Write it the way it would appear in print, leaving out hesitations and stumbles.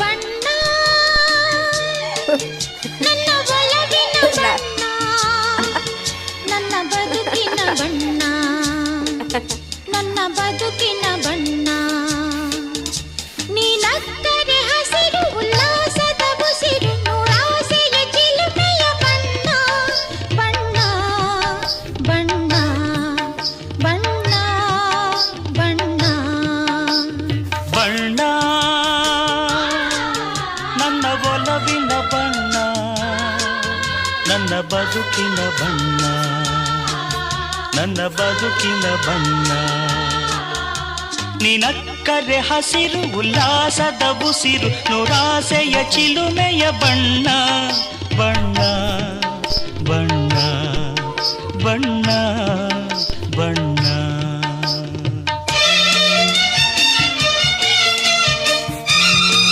ಬಣ್ಣ ನನ್ನ ಒಲವಿನ ಬಣ್ಣ ನನ್ನ ಬದುಕಿನ ಬಣ್ಣ ನನ್ನ ಬದುಕಿನ ಬಣ್ಣ ನೀನಕ್ಕರೆ ಹಸಿರು ಉಲ್ಲಾಸದ ಉಸಿರು ನೂರಾಸೆಯ ಚಿಲುಮೆಯ ಬಣ್ಣ ಬಣ್ಣ ಬಣ್ಣ ಬಣ್ಣ ಬಣ್ಣ ಬಣ್ಣ ನನ್ನ ಒಲವಿನ ಬಣ್ಣ ನನ್ನ ಬದುಕಿನ ಬಣ್ಣ ನನ್ನ ಬದುಕಿನ ಬಣ್ಣ ನಿನಕ್ಕರೆ ಹಸಿರು ಉಲ್ಲಾಸದ ಉಸಿರು ನೂರಾಸೆಯ ಚಿಲುಮೆಯ ಬಣ್ಣ ಬಣ್ಣ